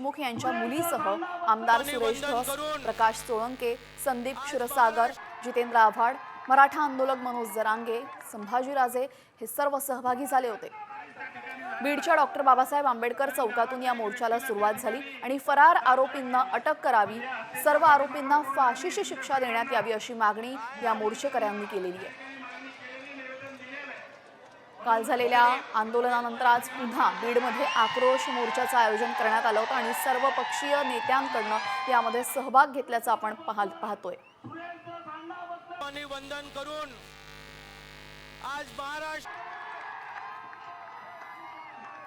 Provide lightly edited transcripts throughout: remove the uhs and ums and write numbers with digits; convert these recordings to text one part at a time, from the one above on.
देशमुख यांच्या मुलीसह आमदार सुरेश धस, प्रकाश सोळंके, संदीप क्षीरसागर, जितेंद्र आव्हाड, मराठा आंदोलक मनोज जरांगे, संभाजीराजे हे सर्व सहभागी झाले होते। बीडच्या डॉक्टर बाबासाहेब आंबेडकर चौकातून या मोर्चाला सुरुवात झाली आणि फरार आरोपींना अटक करावी, सर्व आरोपींना फाशीची शिक्षा देण्यात यावी अशी मागणी या मोर्चेकऱ्यांनी केलेली आहे। काल झालेल्या आंदोलनानंतर आज पुन्हा बीडमध्ये आक्रोश मोर्चाचं आयोजन करण्यात आलं होतं आणि सर्व पक्षीय नेत्यांकडून यामध्ये सहभाग घेतल्याचं आपण पाहतोय। वंदन करून आज महाराष्ट्र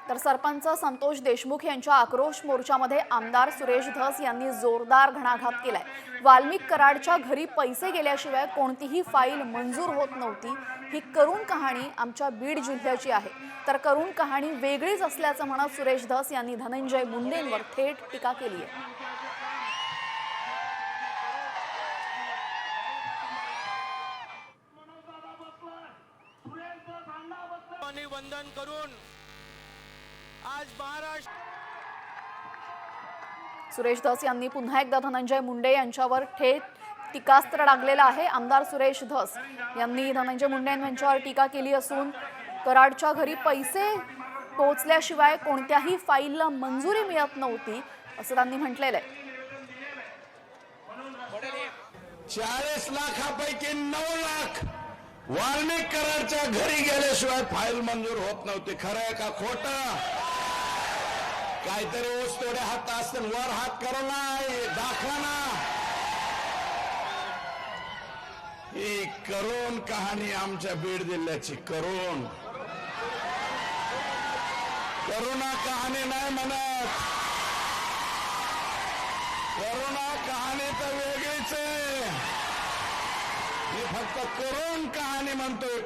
तर सरपंच संतोष देशमुख यांच्या आक्रोश मोर्चामध्ये आमदार सुरेश धस यांनी जोरदार घणाघात केलाय। वाल्मिक कराडच्या घरी पैसे गेल्याशिवाय कोणतीही फाईल मंजूर होत नव्हती। ही करुण कहाणी आमच्या बीड जिल्ह्याची आहे, तर करुण कहाणी वेगळीच असल्याचं म्हणत सुरेश धस यांनी धनंजय मुंडेंवर थेट टीका केली आहे। वंदन करून आज महाराष्ट्र सुरेश धस यांनी पुन्हा एकदा धनंजय मुंडे यांच्यावर थेट टीकास्त्र डागलेलं आहे। आमदार सुरेश धस यांनी धनंजय मुंडे यांच्यावर टीका केली असून कराडच्या घरी पैसे पोहोचल्याशिवाय कोणत्याही फाईलला मंजुरी मिळत नव्हती असं त्यांनी म्हटलेलं आहे। 40 लाखापैकी 9 लाख वाल्मिक कराडच्या घरी गेल्याशिवाय फाईल मंजूर होत नव्हती। खरं आहे का खोटं? काहीतरी ऊस तोडे हात असतील, वर हात करू नाही, दाखवा ना। ही करुण कहाणी आमच्या बीड जिल्ह्याची करुणा कहाणी नाही म्हणत, करुणा कहाणी तर वेगळीच आहे। मी फक्त करुण कहाणी म्हणतोय।